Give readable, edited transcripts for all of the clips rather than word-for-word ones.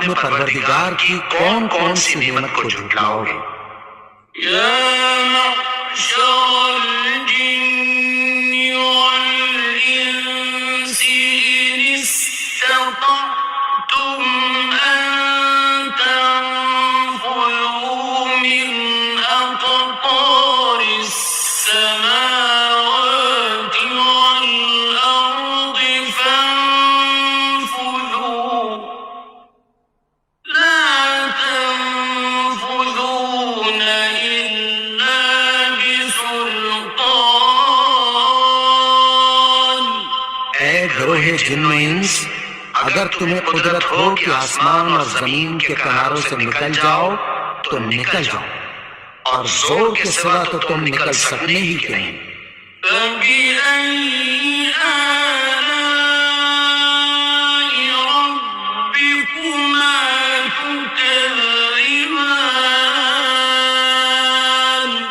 اپنے پروردگار کی کون کون سی نعمت کو جھٹلاؤ گے؟ یا معشر الجن والانس ان استطعتم ان تنفذوا من اقطار السماوات والارض فانفذوا لا تنفذون الا بسلطان۔ اے گروہ جن و انس، اگر تمہیں قدرت ہو کہ آسمان اور زمین کے کناروں سے نکل جاؤ تو نکل جاؤ، اور زور کے سوا تو تم نکل سکنے ہی کے نہیں۔ فَبِأَيِّ آلَاءِ رَبِّكُمَا تُكَذِّبَانِ؟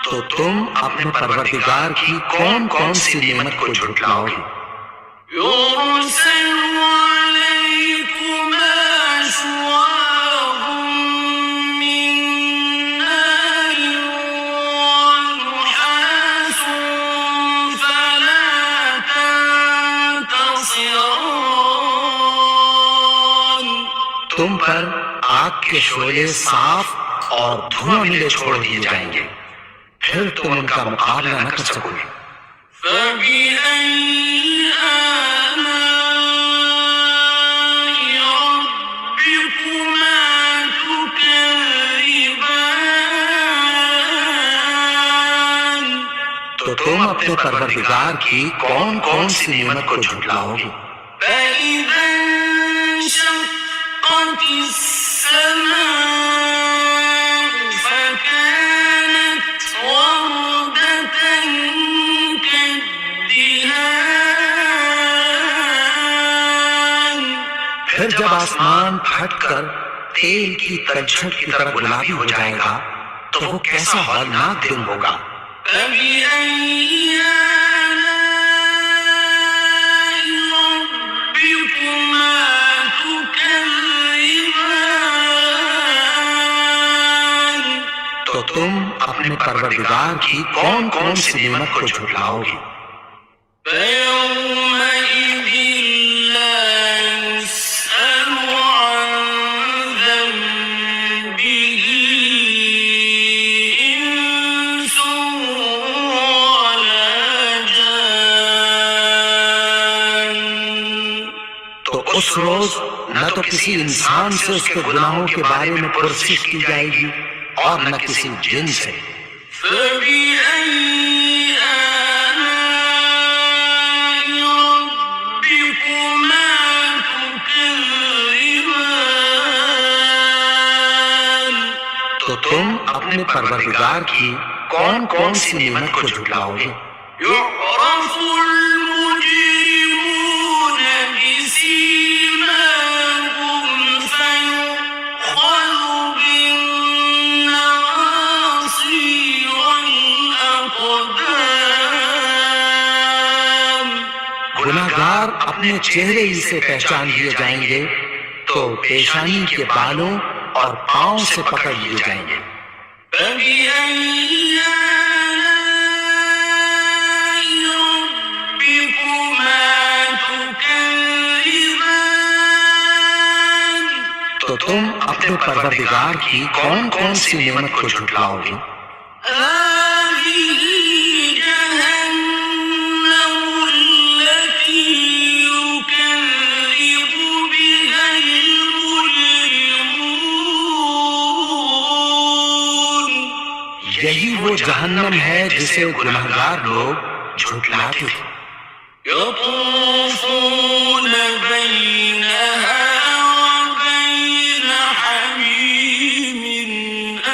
تو تم اپنے پروردگار کی کون کون سی نعمت کو جھٹلاؤ گے؟ يُرْسِلُ عَلَيْكُمَا شُوَاظٌ مِّن نَّارٍ وَنُحَاسٌ فَلَا تَنتَصِرَانِ۔ تم پر آگ کے شعلے صاف اور دھواں ملے چھوڑ دیے جائیں گے، پھر تم ان کا مقابلہ نہ کر سکو گے۔ فَبِأَيِّ آلَاءِ رَبِّكُمَا تُكَذِّبَانِ؟ تو تم اپنے پروردگار کی کون کون سی نعمت کو جھٹلاؤ گے؟ فَإِذَا انشَقَّتِ السَّمَاءُ فَكَانَتْ وَرْدَةً كَالدِّهَانِ۔ پھر جب آسمان پھٹ کر تیل کی تلچھٹ کی طرح گلابی ہو جائے گا تو وہ کیسا ہولناک دن ہوگا۔ فَبِأَيِّ آلَاءِ رَبِّكُمَا تُكَذِّبَانِ؟ تو تم اپنے پروردگار کی کون کون سی نعمت کو جھٹلاؤ گے؟ فَيَوْمَئِذٍ لَا يُسْأَلُ عَن ذَنبِهِ إِنسٌ وَلَا جَانٌّ۔ تو اس روز نہ تو کسی انسان سے اس کے گناہوں کے بارے میں پرسش کی جائے گی اور نہ کسی جن سے۔ فَبِأَيِّ آلَاءِ رَبِّكُمَا تُكَذِّبَانِ؟ تو تم اپنے پروردگار کی کون کون سی نعمت کو جھٹلاؤ گے؟ يُعْرَفُ الْمُجْرِمُونَ بِسِيمَاهُمْ فَيُؤْخَذُ بِالنَّوَاصِي وَالْأَقْدَامِ۔ گناہگار اپنے چہرے ہی سے پہچان لیے جائیں گے تو پیشانی کے بالوں اور پاؤں سے پکڑ لیے جائیں گے۔ فَبِأَيِّ آلَاءِ رَبِّكُمَا تُكَذِّبَانِ؟ تو تم اپنے پروردگار کی کون کون سی نعمت کو جھٹلاؤ گے؟ هَٰذِهِ جَهَنَّمُ الَّتِي يُكَذِّبُ بِهَا الْمُجْرِمُونَ۔ یہی وہ جہنم ہے جسے گناہگار لوگ جھٹلاتے تھے۔ يَطُوفُونَ بَيْنَهَا وَبَيْنَ حَمِيمٍ آنٍ۔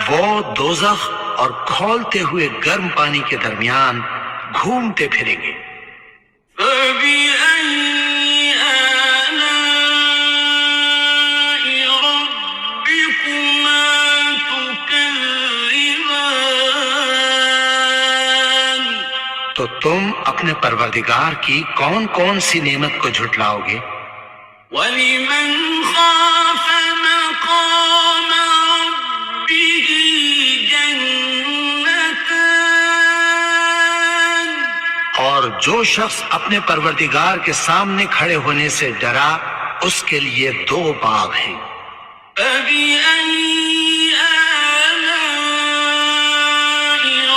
وہ دوزخ اور کھولتے ہوئے گرم پانی کے درمیان گھومتے پھریں گے۔ فَبِأَيِّ آلَاءِ رَبِّكُمَا تُكَذِّبَانِ؟ تو تم اپنے پروردگار کی کون کون سی نعمت کو جھٹلاؤ گے؟ وَلِمَنْ خَافَ مَقَامَ رَبِّهِ جَنَّتَانِ اور جو شخص اپنے پروردگار کے سامنے کھڑے ہونے سے ڈرا اس کے لیے 2 باغ ہیں۔ فَبِأَيِّ آلَاءِ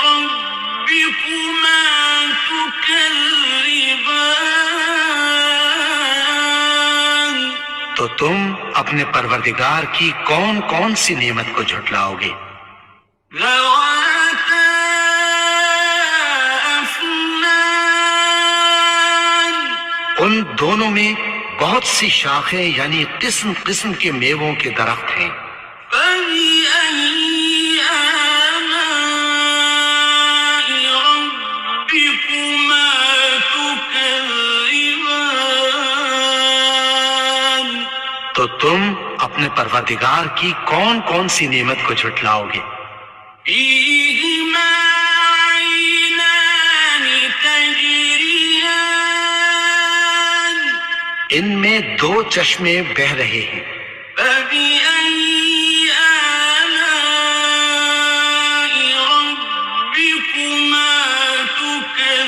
رَبِّكُمَا تُكَذِّبَانِ تو تم اپنے پروردگار کی کون کون سی نعمت کو جھٹلاؤ گے؟ ذَوَاتَا أَفْنَانٍ ان دونوں میں بہت سی شاخیں یعنی قسم قسم کے میووں کے درخت ہیں۔ فَبِأَيِّ آلَاءِ رَبِّكُمَا تُكَذِّبَانِ تو تم اپنے پروردگار کی کون کون سی نعمت کو جھٹلاؤ گے؟ فِيهِمَا عَيْنَانِ تَجْرِيَانِ ان میں 2 چشمے بہہ رہے ہیں۔ فَبِأَيِّ آلَاءِ رَبِّكُمَا تُكَذِّبَانِ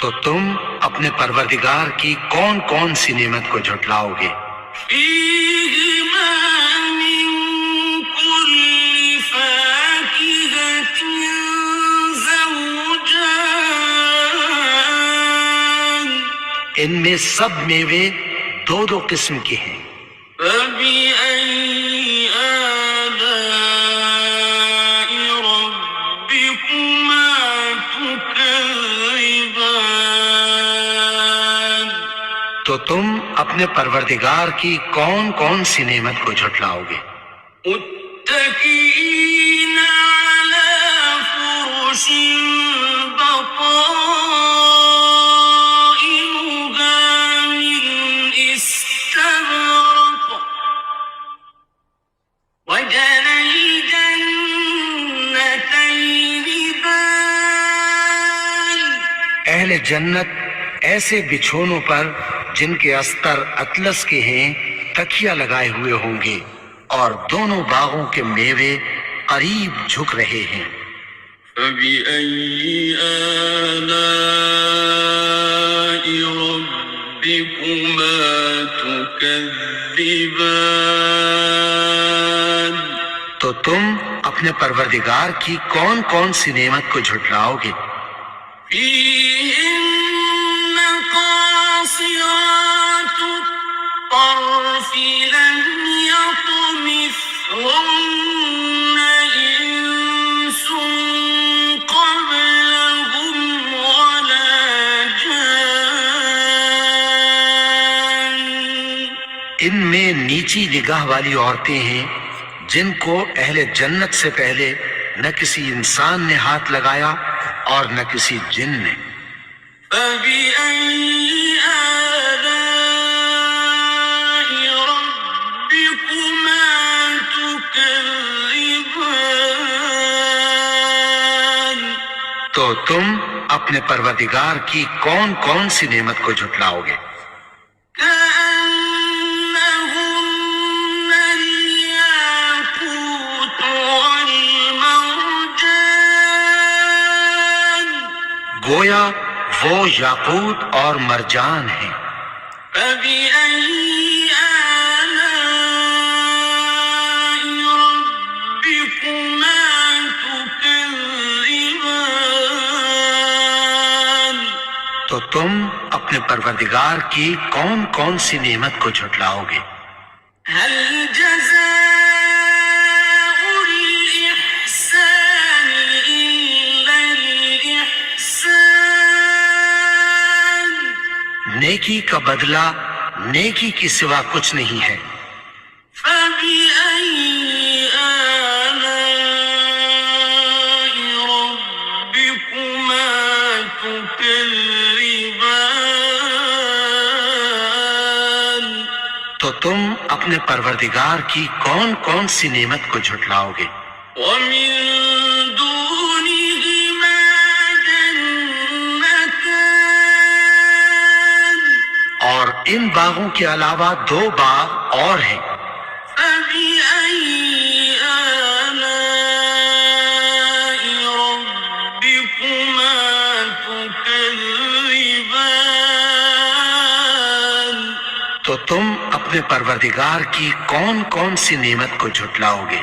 تو تم اپنے پروردگار کی کون کون سی نعمت کو جھٹلاؤ گے؟ فِيهِمَا مِن كُلِّ فَاكِهَةٍ زَوْجَانِ ان میں سب میوے 2 قسم کے ہیں۔ فَبِأَيِّ آلَاءِ رَبِّكُمَا تُكَذِّبَانِ تو تم اپنے پروردگار کی کون کون سی نعمت کو جھٹلاؤ گے؟ متكئين على فرش بطائنها من استبرق وجنى الجنتين دان اہل جنت ایسے بچھونوں پر جن کے استر اطلس کے ہیں تکیہ لگائے ہوئے ہوں گے اور دونوں باغوں کے میوے قریب جھک رہے ہیں۔ فَبِأَيِّ آلَاءِ رَبِّكُمَا تُكَذِّبَانِ تو تم اپنے پروردگار کی کون کون سی نعمت کو جھٹلاؤ گے؟ فِيهِنَّ قَاصِرَاتُ الطَّرْفِ لَمْ يَطْمِثْهُنَّ إِنسٌ قَبْلَهُمْ وَلَا جَانٌّ ان میں نیچی نگاہ والی عورتیں ہیں جن کو اہل جنت سے پہلے نہ کسی انسان نے ہاتھ لگایا اور نہ کسی جن نے۔ فَبِأَيِّ آلَاءِ رَبِّكُمَا تُكَذِّبَانِ تو تم اپنے پروردگار کی کون کون سی نعمت کو جھٹلاؤ گے؟ كَأَنَّهُنَّ الْيَاقُوتُ وَالْمَرْجَانُ گویا وہ یاقوت اور مرجان ہیں۔ فَبِأَيِّ آلَاءِ رَبِّكُمَا تُكَذِّبَانِ تو تم اپنے پروردگار کی کون کون سی نعمت کو جھٹلاؤ گے؟ هَلْ جَزَاءُ الْإِحْسَانِ إِلَّا الْإِحْسَانُ نیکی کا بدلہ نیکی کی سوا کچھ نہیں ہے۔ فَبِأَيِّ آلَاءِ رَبِّكُمَا تُكَذِّبَانِ تو تم اپنے پروردگار کی کون کون سی نعمت کو جھٹلاؤ گے؟ وَمِن دُونِ ان باغوں کے علاوہ 2 باغ اور ہیں۔ فبأي آلاء ربكما تكذبان؟ تو تم اپنے پروردگار کی کون کون سی نعمت کو جھٹلاؤ گے؟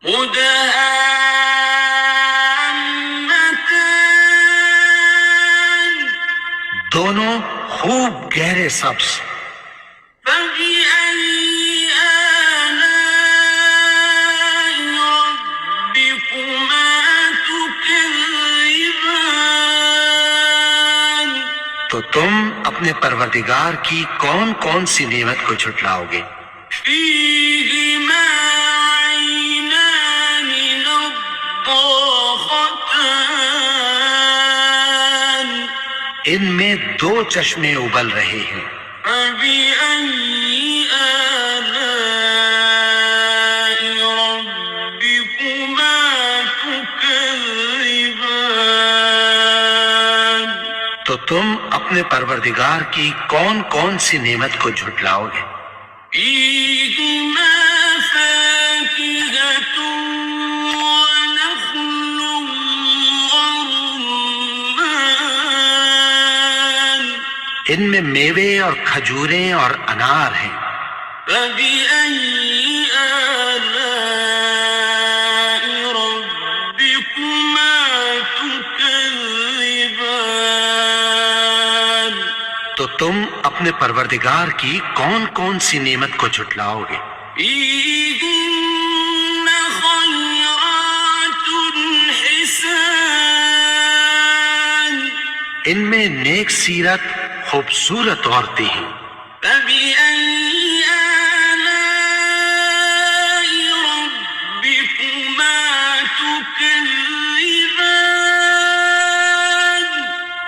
مدهامتان دونوں خوب گہرے سبز۔ فبأي آلاء ربكما تكذبان؟ تو تم اپنے پروردگار کی کون کون سی نعمت کو جھٹلاؤ گے؟ فيهما عينان نضاختان ان میں 2 چشمے ابل رہے ہیں۔ فبأي آلاء ربكما تكذبان؟ تو تم اپنے پروردگار کی کون کون سی نعمت کو جھٹلاؤ گے؟ فيهما فاكهة ونخل ورمان ان میں میوے اور کھجوریں اور انار ہیں۔ فبأي آلاء ربكما تكذبان؟ تو تم اپنے پروردگار کی کون کون سی نعمت کو جھٹلاؤ گے؟ فيهن خيرات حسان ان میں نیک سیرت خوبصورت عورتیں ہیں۔ فبأي آلاء ربكما تكذبان؟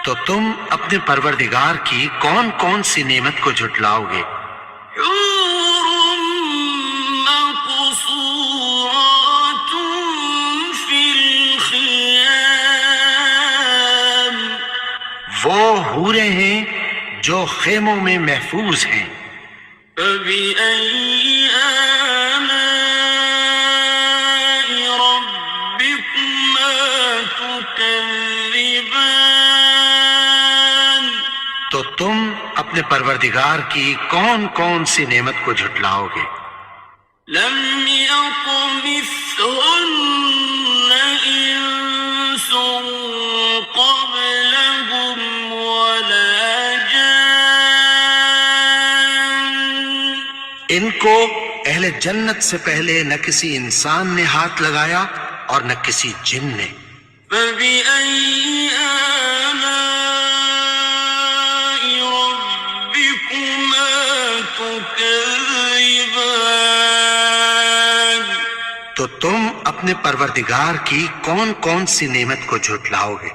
تو تم اپنے پروردگار کی کون کون سی نعمت کو جھٹلاؤ گے؟ حور مقصورات في الخيام وہ حوریں ہیں جو خیموں میں محفوظ ہیں۔ فبأي آلاء ربكما تكذبان؟ تو تم اپنے پروردگار کی کون کون سی نعمت کو جھٹلاؤ گے؟ لم يطمثهن إنس قبلهم ولا جان ان کو اہل جنت سے پہلے نہ کسی انسان نے ہاتھ لگایا اور نہ کسی جن نے۔ فبأي آلاء ربكما تكذبان؟ تو تم اپنے پروردگار کی کون کون سی نعمت کو جھٹلاؤ گے؟